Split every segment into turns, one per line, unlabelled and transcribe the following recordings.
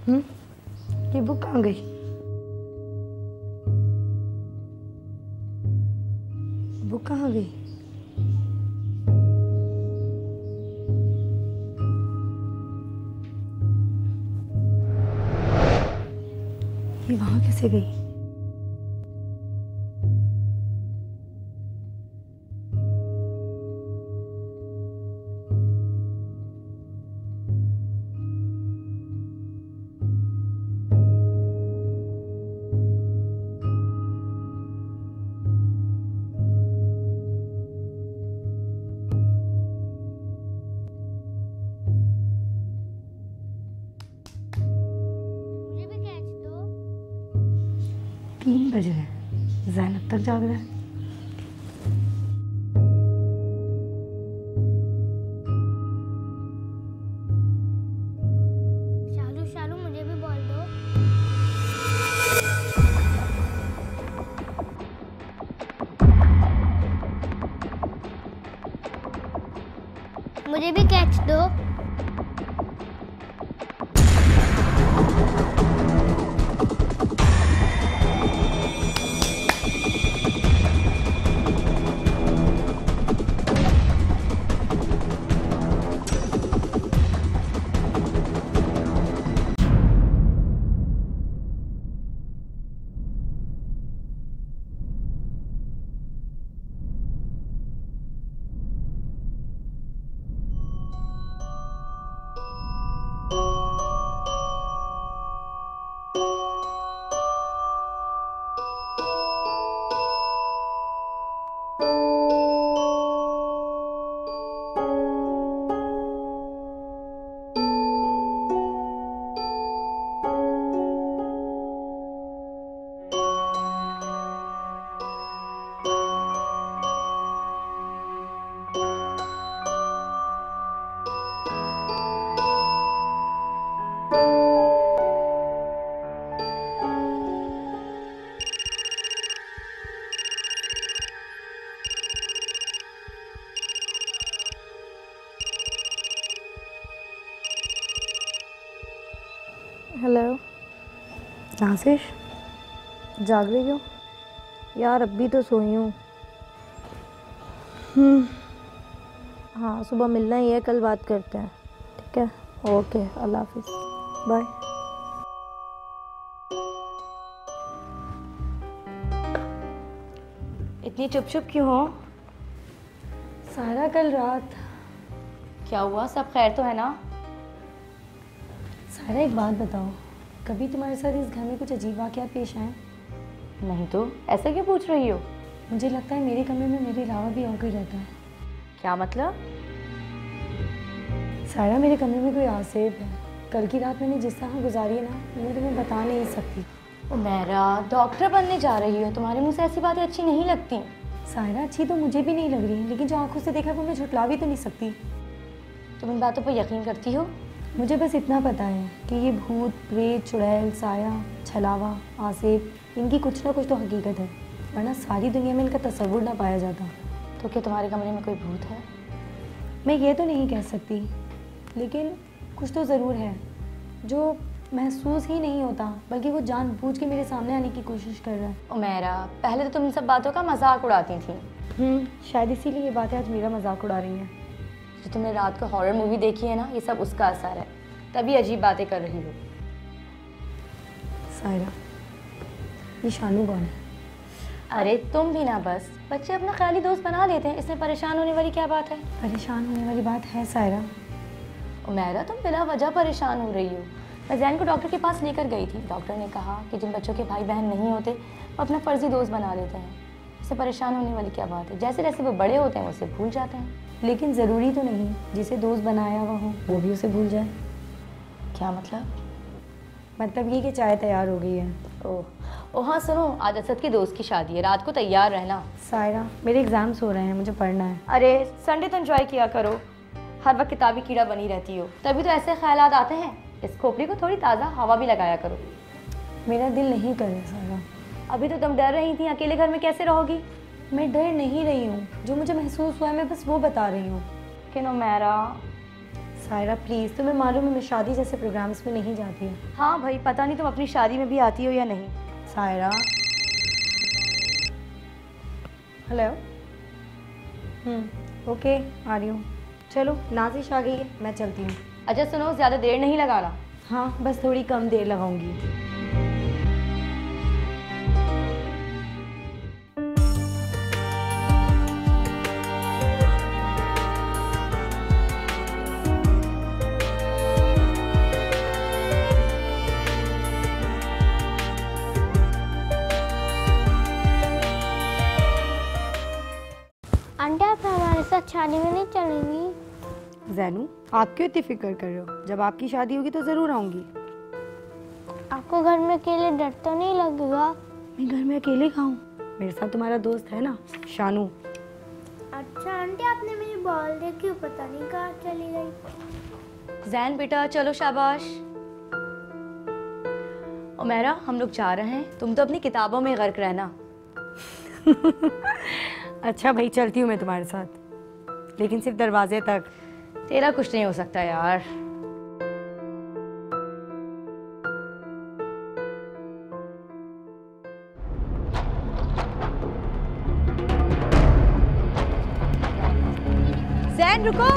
ये बुक कहाँ गई? बुक कहाँ गई? ये वहाँ कैसे गई?
मुझे भी कैच दो।
3 बज रहे, ज़ैनब तक जाग रहा है।
शालू शालू मुझे भी बॉल दो। मुझे भी कैच दो।
हेलो नाज़िश, जाग रही हो? यार अभी तो सोई हूँ। हाँ सुबह मिलना ही है, कल बात करते हैं, ठीक है? ओके, अल्लाह हाफिज़, बाय। इतनी चुप चुप क्यों हो? सारा कल रात।
क्या हुआ, सब खैर तो है ना?
सारा एक बात बताओ, कभी तुम्हारे साथ इस घर में कुछ अजीब वाक़यात पेश आए?
नहीं तो, ऐसा क्यों पूछ रही हो?
मुझे लगता है मेरे कमरे में मेरे अलावा भी और कोई रहता है।
क्या मतलब?
सारा मेरे कमरे में कोई आसिफ है। कल की रात मैंने जिस तरह गुजारी है ना, मैं तुम्हें बता नहीं सकती।
उमेरा, डॉक्टर बनने जा रही हो, तुम्हारे मुंह से ऐसी बातें अच्छी नहीं लगती।
सायरा अच्छी तो मुझे भी नहीं लग रही, लेकिन जो आंखों से देखा वो मैं झुटला भी तो नहीं सकती।
तुम इन बातों पर यकीन करती हो?
मुझे बस इतना पता है कि ये भूत, प्रेत, चुड़ैल, साया, छलावा, आसिफ, इनकी कुछ ना कुछ तो हकीकत है, वरना सारी दुनिया में इनका तस्वुर ना पाया जाता।
तो क्या तुम्हारे कमरे में कोई भूत है?
मैं ये तो नहीं कह सकती, लेकिन कुछ तो ज़रूर है जो महसूस ही नहीं होता, बल्कि वो जानबूझ के मेरे सामने आने की कोशिश कर रहा है।
उमेरा, पहले तो तुम इन सब बातों का मजाक उड़ाती थी।
शायद इसीलिए ये बातें आज मेरा मजाक उड़ा रही हैं।
जो तुमने रात को हॉरर मूवी देखी है ना, ये सब उसका असर है, तभी अजीब बातें कर रही हो।
सायरा, ये शानू कौन है?
अरे तुम भी ना, बस बच्चे अपना ख्याली दोस्त बना लेते हैं, इसमें परेशान होने वाली क्या बात है?
परेशान होने वाली बात है सायरा।
उमेरा, तुम बिला वजह परेशान हो रही हो। मैं जैन को डॉक्टर के पास लेकर गई थी, डॉक्टर ने कहा कि जिन बच्चों के भाई बहन नहीं होते वो अपना फर्जी दोस्त बना लेते हैं। इससे परेशान होने वाली क्या बात है? जैसे जैसे वो बड़े होते हैं उसे भूल जाते हैं।
लेकिन ज़रूरी तो नहीं जिसे दोस्त बनाया हुआ हो वो भी उसे भूल जाए।
क्या मतलब?
मतलब ये कि चाय तैयार हो गई है।
ओह हाँ, सुनो, आज असद की दोस्त की शादी है, रात को तैयार रहना।
सायरा, मेरे एग्ज़ाम्स हो रहे हैं, मुझे पढ़ना है।
अरे संडे तो एंजॉय किया करो, हर वक्त किताबी कीड़ा बनी रहती हो, तभी तो ऐसे ख्यालात आते हैं। इस खोपड़ी को थोड़ी ताज़ा हवा भी लगाया करो।
मेरा दिल नहीं कर रहा सायरा।
अभी तो तुम डर रही थी, अकेले घर में कैसे रहोगी?
मैं डर नहीं रही हूँ, जो मुझे महसूस हुआ है मैं बस वो बता रही हूँ।
कि उमेरा,
सायरा प्लीज़, तुम्हें मालूम है मैं शादी जैसे प्रोग्राम्स में नहीं जाती हूँ।
हाँ भाई, पता नहीं तुम अपनी शादी में भी आती हो या नहीं।
सायरा। हेलो। ओके, आ रही हूँ। चलो नाजिश आ गई है, मैं चलती हूँ।
अच्छा सुनो, ज़्यादा देर नहीं लगाना।
हाँ बस थोड़ी कम देर लगाऊंगी।
आंटी आप हमारे साथ शादी में नहीं चलेंगी?
जैनू, आप क्यों इतनी फिक्र कर रहे हो? जब आपकी शादी होगी तो ज़रूर आऊँगी।
आपको घर में अकेले डर तो नहीं लगेगा?
मैं घर में अकेले खाऊं? मेरे साथ तुम्हारा दोस्त है ना, शानू।
अच्छा आंटी, आपने मेरी बॉल देखी, पता नहीं कहाँ चली गई।
जैन बेटा चलो, शाबाश। उमैरा हम लोग जा रहे हैं, तुम तो अपनी किताबों में गर्क रहना।
अच्छा भाई, चलती हूँ मैं तुम्हारे साथ, लेकिन सिर्फ दरवाजे तक।
तेरा कुछ नहीं हो सकता यार। जैन रुको।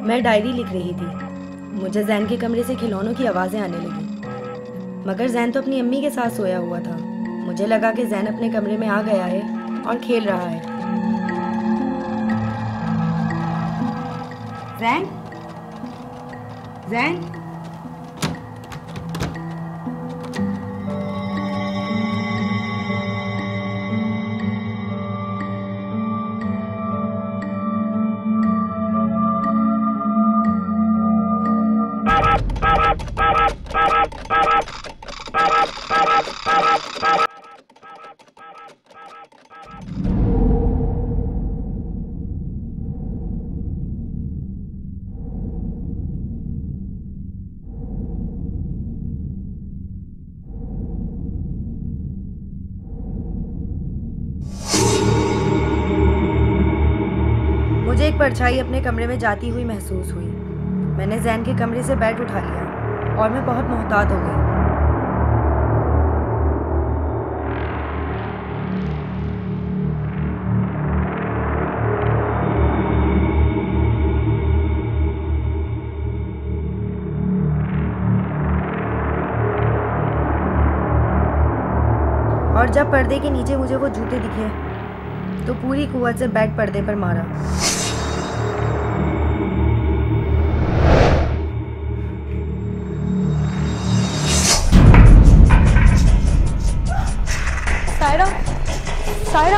मैं डायरी लिख रही थी। मुझे जैन के कमरे से खिलौनों की आवाज़ें आने लगी, मगर जैन तो अपनी अम्मी के साथ सोया हुआ था। मुझे लगा कि जैन अपने कमरे में आ गया है और खेल रहा है। जैन, जैन। मुझे एक परछाई अपने कमरे में जाती हुई महसूस हुई। मैंने जैन के कमरे से बैट उठा लिया और मैं बहुत मोहतात हो गई। और जब पर्दे के नीचे मुझे वो जूते दिखे तो पूरी कुव्वत से बैट पर्दे पर मारा।
Saira, Saira.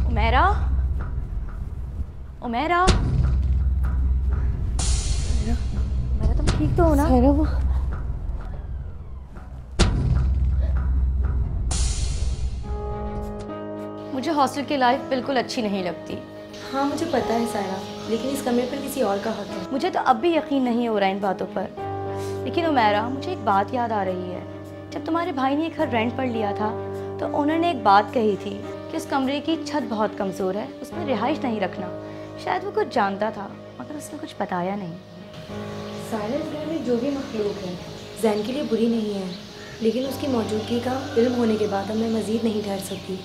Umaira, Umaira. Umaira तुम ठीक तो हो ना?
सायरा, वो
मुझे हॉस्टल की लाइफ बिल्कुल अच्छी नहीं लगती।
हाँ मुझे पता है सायरा, लेकिन इस कमरे पर किसी और का हक है।
मुझे तो अब भी यकीन नहीं हो रहा इन बातों पर। लेकिन उमैरा, मुझे एक बात याद आ रही है। जब तुम्हारे भाई ने एक घर रेंट पर लिया था तो ओनर ने एक बात कही थी कि उस कमरे की छत बहुत कमज़ोर है, उसमें रिहाइश नहीं रखना। शायद वो कुछ जानता था मगर उसने कुछ बताया नहीं।
सायरा, इस घर में जो भी मखलूक है जैन के लिए बुरी नहीं है, लेकिन उसकी मौजूदगी का इल्म होने के बाद अब मैं मज़ीद नहीं ठहर सकती।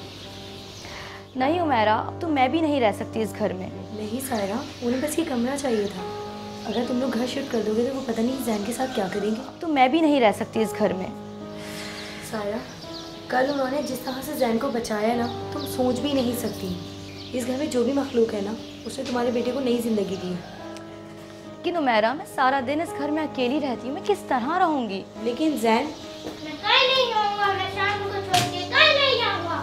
नहीं उमैरा, अब तो मैं भी नहीं रह सकती इस घर में।
नहीं सायरा, उन्हें बस ये कमरा चाहिए था। अगर तुम लोग घर शिफ्ट कर दोगे तो वो पता नहीं जैन के साथ क्या करेंगे।
अब तो मैं भी नहीं रह सकती इस घर में।
सायरा, कल उन्होंने जिस तरह से जैन को बचाया ना, तुम सोच भी नहीं सकती। इस घर में जो भी मखलूक है ना, उसने तुम्हारे बेटे को नई ज़िंदगी दी है।
लेकिन उमेरा मैं सारा दिन इस घर में अकेली रहती हूँ, मैं किस तरह रहूँगी?
लेकिन जैन,
मैं कहीं नहीं जाऊंगा, मैं शाम को छोड़ के कहीं नहीं जाऊंगा।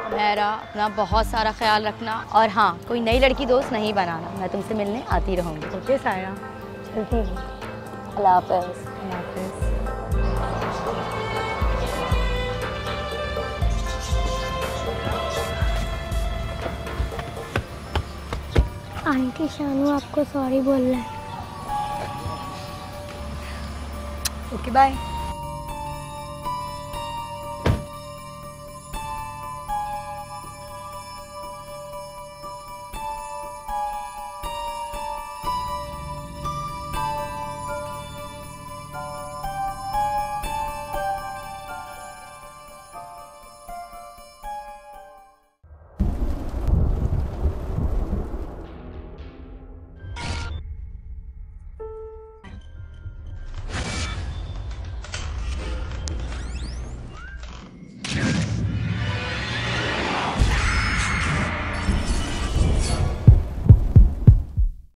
उमेरा अपना बहुत सारा ख्याल रखना, और हाँ, कोई नई लड़की दोस्त नहीं बनाना। मैं तुमसे मिलने आती रहूँगी।
ओके सायरा।
चलती हूँ। अल्लाह हाफ़िज़।
अल्लाह हाफ़िज़।
आंटी शानू आपको सॉरी बोल रहा है।
Okay bye.